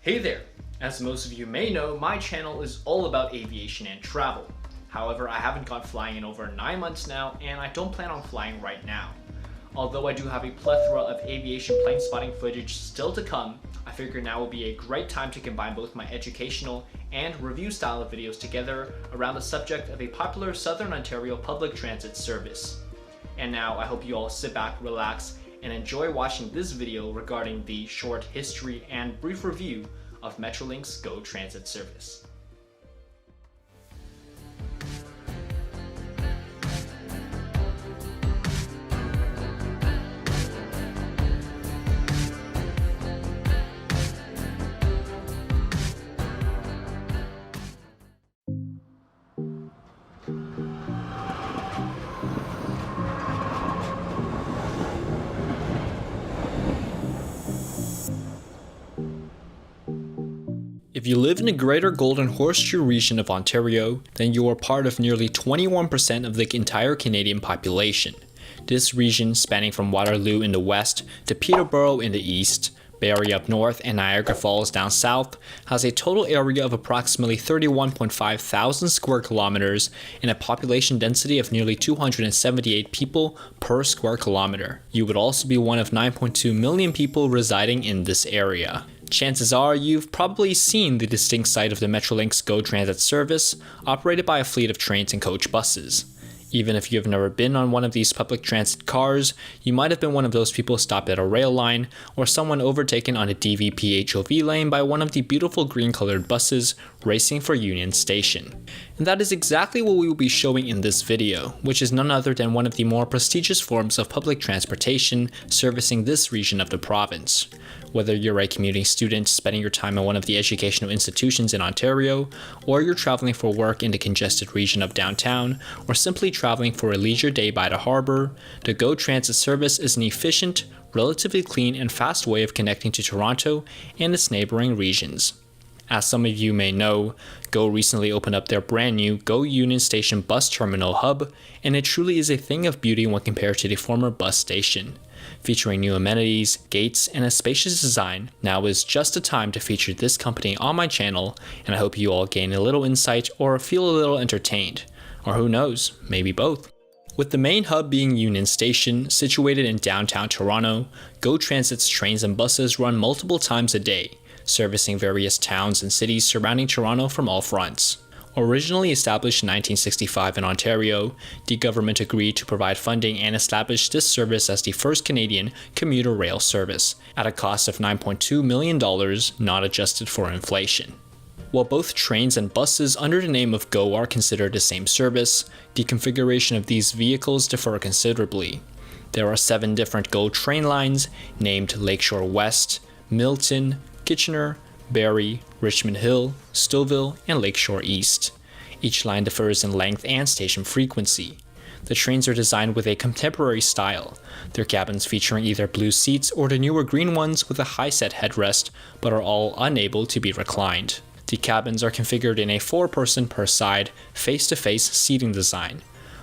Hey there! As most of you may know, my channel is all about aviation and travel. However, I haven't gone flying in over 9 months now, and I don't plan on flying right now. Although I do have a plethora of aviation plane spotting footage still to come, I figure now will be a great time to combine both my educational and review style of videos together around the subject of a popular Southern Ontario public transit service. And now I hope you all sit back, relax, and enjoy watching this video regarding the short history and brief review of Metrolinx GO Transit service. If you live in the greater Golden Horseshoe region of Ontario, then you are part of nearly 21% of the entire Canadian population. This region, spanning from Waterloo in the west to Peterborough in the east, Barrie up north, and Niagara Falls down south, has a total area of approximately 31.5 thousand square kilometers and a population density of nearly 278 people per square kilometer. You would also be one of 9.2 million people residing in this area. Chances are you've probably seen the distinct sight of the Metrolinx GO Transit service, operated by a fleet of trains and coach buses. Even if you've never been on one of these public transit cars, you might have been one of those people stopped at a rail line, or someone overtaken on a DVP HOV lane by one of the beautiful green-colored buses racing for Union Station. And that is exactly what we will be showing in this video, which is none other than one of the more prestigious forms of public transportation servicing this region of the province. Whether you're a commuting student spending your time at one of the educational institutions in Ontario, or you're traveling for work in the congested region of downtown, or simply traveling for a leisure day by the harbour, the GO Transit service is an efficient, relatively clean and fast way of connecting to Toronto and its neighbouring regions. As some of you may know, GO recently opened up their brand new GO Union Station bus terminal hub, and it truly is a thing of beauty when compared to the former bus station. Featuring new amenities, gates, and a spacious design, now is just the time to feature this company on my channel, and I hope you all gain a little insight or feel a little entertained. Or who knows, maybe both. With the main hub being Union Station, situated in downtown Toronto, GO Transit's trains and buses run multiple times a day, servicing various towns and cities surrounding Toronto from all fronts. Originally established in 1965 in Ontario, the government agreed to provide funding and establish this service as the first Canadian commuter rail service, at a cost of $9.2 million, not adjusted for inflation. While both trains and buses under the name of GO are considered the same service, the configuration of these vehicles differ considerably. There are 7 different GO train lines, named Lakeshore West, Milton, Kitchener, Barrie, Richmond Hill, Stouffville, and Lakeshore East. Each line differs in length and station frequency. The trains are designed with a contemporary style, their cabins featuring either blue seats or the newer green ones with a high-set headrest, but are all unable to be reclined. The cabins are configured in a 4-person per side, face-to-face seating design.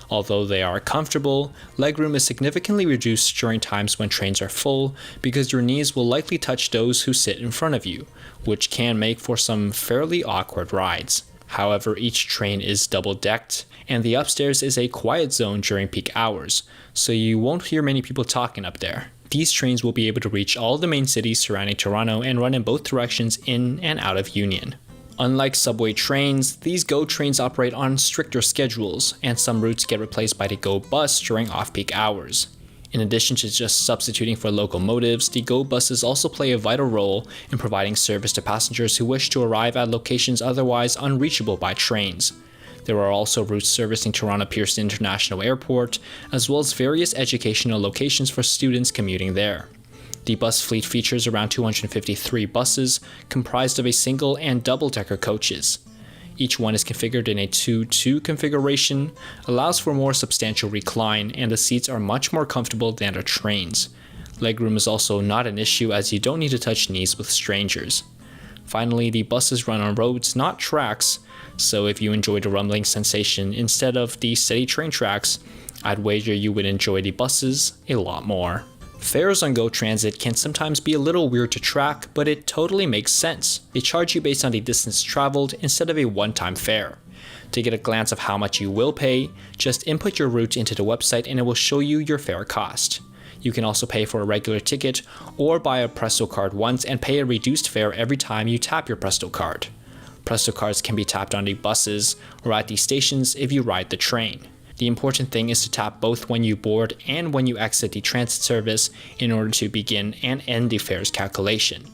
Although they are comfortable, legroom is significantly reduced during times when trains are full because your knees will likely touch those who sit in front of you, which can make for some fairly awkward rides. However, each train is double-decked, and the upstairs is a quiet zone during peak hours, so you won't hear many people talking up there. These trains will be able to reach all the main cities surrounding Toronto and run in both directions in and out of Union. Unlike subway trains, these GO trains operate on stricter schedules, and some routes get replaced by the GO bus during off-peak hours. In addition to just substituting for locomotives, the GO buses also play a vital role in providing service to passengers who wish to arrive at locations otherwise unreachable by trains. There are also routes servicing Toronto Pearson International Airport, as well as various educational locations for students commuting there. The bus fleet features around 253 buses, comprised of a single and double-decker coaches. Each one is configured in a 2-2 configuration, allows for more substantial recline, and the seats are much more comfortable than the trains. Legroom is also not an issue as you don't need to touch knees with strangers. Finally, the buses run on roads, not tracks, so if you enjoy the rumbling sensation instead of the steady train tracks, I'd wager you would enjoy the buses a lot more. Fares on GO Transit can sometimes be a little weird to track, but it totally makes sense. They charge you based on the distance traveled instead of a one-time fare. To get a glance of how much you will pay, just input your route into the website and it will show you your fare cost. You can also pay for a regular ticket or buy a Presto card once and pay a reduced fare every time you tap your Presto card. Presto cards can be tapped on the buses or at the stations if you ride the train. The important thing is to tap both when you board and when you exit the transit service in order to begin and end the fares calculation.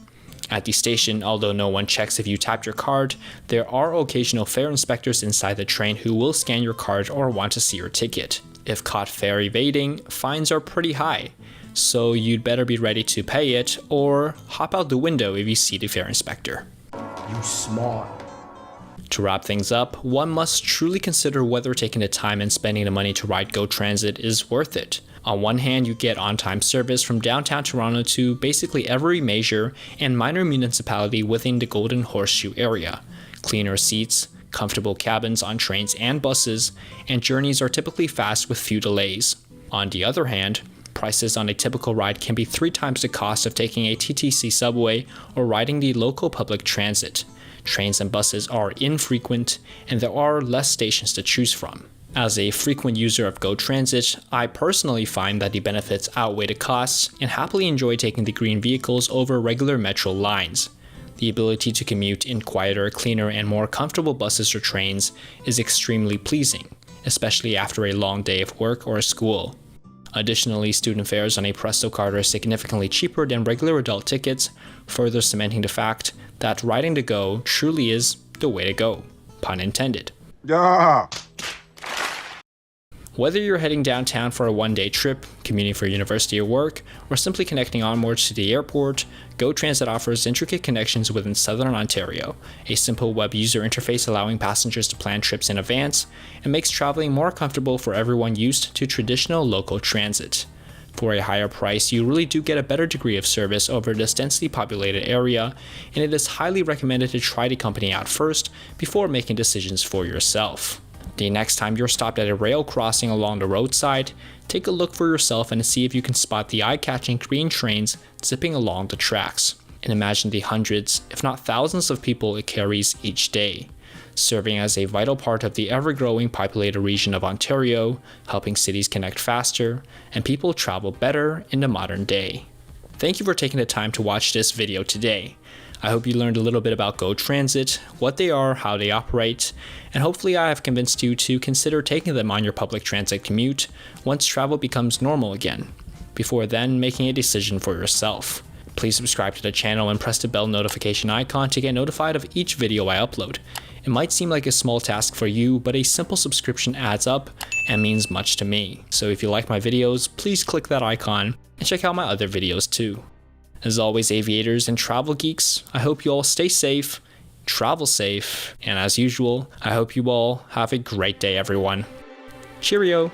At the station, although no one checks if you tapped your card, there are occasional fare inspectors inside the train who will scan your card or want to see your ticket. If caught fare evading, fines are pretty high, so you'd better be ready to pay it or hop out the window if you see the fare inspector. You smart. To wrap things up, one must truly consider whether taking the time and spending the money to ride GO Transit is worth it. On one hand, you get on-time service from downtown Toronto to basically every major and minor municipality within the Golden Horseshoe area. Cleaner seats, comfortable cabins on trains and buses, and journeys are typically fast with few delays. On the other hand, prices on a typical ride can be 3 times the cost of taking a TTC subway or riding the local public transit. Trains and buses are infrequent, and there are less stations to choose from. As a frequent user of GO Transit, I personally find that the benefits outweigh the costs and happily enjoy taking the green vehicles over regular metro lines. The ability to commute in quieter, cleaner, and more comfortable buses or trains is extremely pleasing, especially after a long day of work or school. Additionally, student fares on a Presto card are significantly cheaper than regular adult tickets, further cementing the fact that riding the GO truly is the way to go. Pun intended. Yeah. Whether you're heading downtown for a one-day trip, commuting for university or work, or simply connecting onwards to the airport, GO Transit offers intricate connections within Southern Ontario, a simple web user interface allowing passengers to plan trips in advance, and makes traveling more comfortable for everyone used to traditional local transit. For a higher price, you really do get a better degree of service over this densely populated area, and it is highly recommended to try the company out first before making decisions for yourself. The next time you're stopped at a rail crossing along the roadside, take a look for yourself and see if you can spot the eye-catching green trains zipping along the tracks. And imagine the hundreds, if not thousands of people it carries each day, serving as a vital part of the ever-growing populated region of Ontario, helping cities connect faster, and people travel better in the modern day. Thank you for taking the time to watch this video today. I hope you learned a little bit about GO Transit, what they are, how they operate, and hopefully I have convinced you to consider taking them on your public transit commute once travel becomes normal again, before then making a decision for yourself. Please subscribe to the channel and press the bell notification icon to get notified of each video I upload. It might seem like a small task for you, but a simple subscription adds up and means much to me. So if you like my videos, please click that icon and check out my other videos too. As always, aviators and travel geeks, I hope you all stay safe, travel safe, and as usual, I hope you all have a great day, everyone. Cheerio!